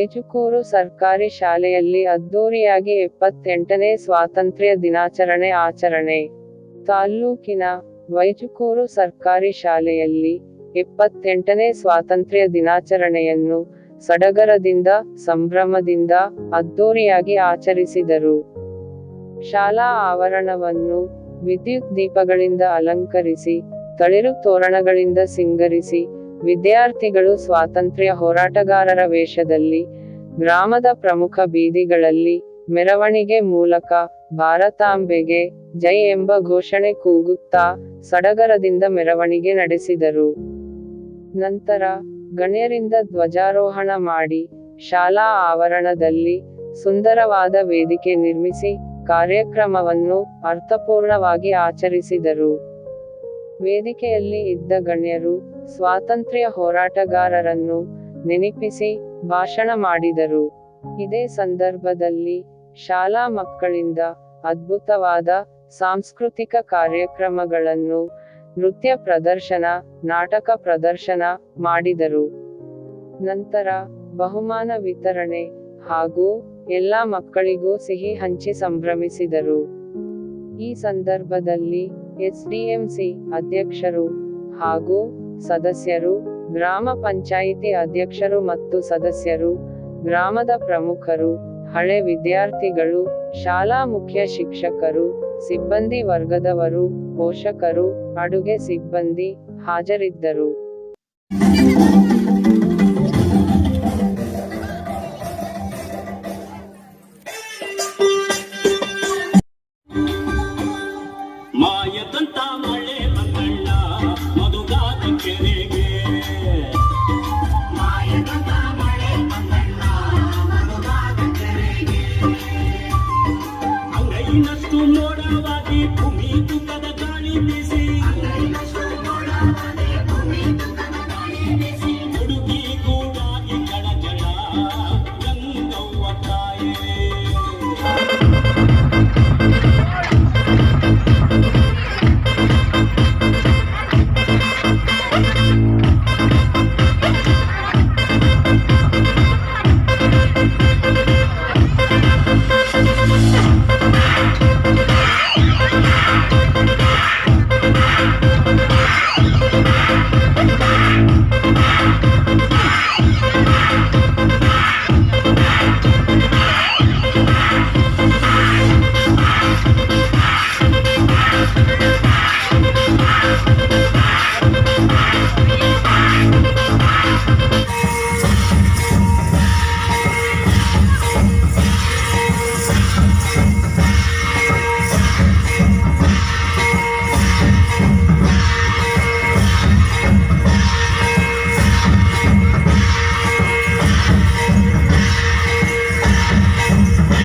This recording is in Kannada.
ವೈಜುಕೂರು ಸರ್ಕಾರಿ ಶಾಲೆಯಲ್ಲಿ ಅದ್ದೂರಿಯಾಗಿ 78ನೇ ಸ್ವಾತಂತ್ರ್ಯ ದಿನಾಚರಣೆ ಆಚರಣೆ. ತಾಲ್ಲೂಕಿನ ವೈಜುಕೂರು ಸರ್ಕಾರಿ ಶಾಲೆಯಲ್ಲಿ 78ನೇ ಸ್ವಾತಂತ್ರ್ಯ ದಿನಾಚರಣೆಯನ್ನು ಸಡಗರದಿಂದ, ಸಂಭ್ರಮದಿಂದ, ಅದ್ದೂರಿಯಾಗಿ ಆಚರಿಸಿದರು. ಶಾಲಾ ಆವರಣವನ್ನು ವಿದ್ಯುತ್ ದೀಪಗಳಿಂದ ಅಲಂಕರಿಸಿ, ತಳಿರು ತೋರಣಗಳಿಂದ ಸಿಂಗರಿಸಿ, ವಿದ್ಯಾರ್ಥಿಗಳು ಸ್ವಾತಂತ್ರ್ಯ ಹೋರಾಟಗಾರರ ವೇಷದಲ್ಲಿ ಗ್ರಾಮದ ಪ್ರಮುಖ ಬೀದಿಗಳಲ್ಲಿ ಮೆರವಣಿಗೆ ಮೂಲಕ ಭಾರತಾಂಬೆಗೆ ಜೈ ಎಂಬ ಘೋಷಣೆ ಕೂಗುತ್ತಾ ಸಡಗರದಿಂದ ಮೆರವಣಿಗೆ ನಡೆಸಿದರು. ನಂತರ ಗಣ್ಯರಿಂದ ಧ್ವಜಾರೋಹಣ ಮಾಡಿ ಶಾಲಾ ಆವರಣದಲ್ಲಿ ಸುಂದರವಾದ ವೇದಿಕೆ ನಿರ್ಮಿಸಿ ಕಾರ್ಯಕ್ರಮವನ್ನು ಅರ್ಥಪೂರ್ಣವಾಗಿ ಆಚರಿಸಿದರು. ವೇದಿಕೆಯಲ್ಲಿ ಇದ್ದ ಗಣ್ಯರು ಸ್ವಾತಂತ್ರ್ಯ ಹೋರಾಟಗಾರರನ್ನು ನೆನಪಿಸಿ ಭಾಷಣ ಮಾಡಿದರು. ಇದೇ ಸಂದರ್ಭದಲ್ಲಿ ಶಾಲಾ ಮಕ್ಕಳಿಂದ ಅದ್ಭುತವಾದ ಸಾಂಸ್ಕೃತಿಕ ಕಾರ್ಯಕ್ರಮಗಳನ್ನು, ನೃತ್ಯ ಪ್ರದರ್ಶನ, ನಾಟಕ ಪ್ರದರ್ಶನ ಮಾಡಿದರು. ನಂತರ ಬಹುಮಾನ ವಿತರಣೆ ಹಾಗೂ ಎಲ್ಲ ಮಕ್ಕಳಿಗೂ ಸಿಹಿ ಹಂಚಿ ಸಂಭ್ರಮಿಸಿದರು. ಈ ಸಂದರ್ಭದಲ್ಲಿ ಎಸ್ಡಿಎಂಸಿ ಅಧ್ಯಕ್ಷರು ಹಾಗೂ ಸದಸ್ಯರು, ಗ್ರಾಮ ಪಂಚಾಯಿತಿ ಅಧ್ಯಕ್ಷರು ಮತ್ತು ಸದಸ್ಯರು, ಗ್ರಾಮದ ಪ್ರಮುಖರು, ಹಳೆ ವಿದ್ಯಾರ್ಥಿಗಳು, ಶಾಲಾ ಮುಖ್ಯ ಶಿಕ್ಷಕರು, ಸಿಬ್ಬಂದಿ ವರ್ಗದವರು, ಪೋಷಕರು, ಅಡುಗೆ ಸಿಬ್ಬಂದಿ ಹಾಜರಿದ್ದರು.